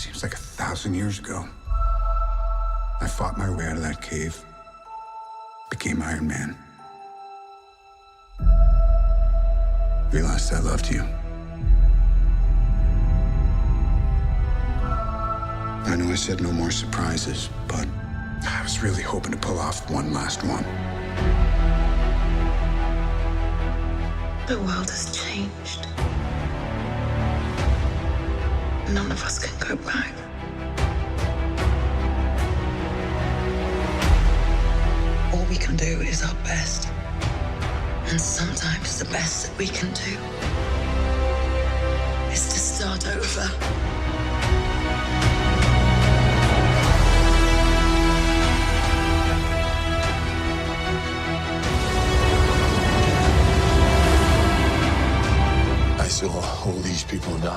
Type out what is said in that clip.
Seems like 1,000 years ago. I fought my way out of that cave. Became Iron Man. Realized I loved you. I know I said no more surprises, but I was really hoping to pull off one last one. The world has changed. None of us can go back. All we can do is our best. And sometimes the best that we can do is to start over. I saw all these people die.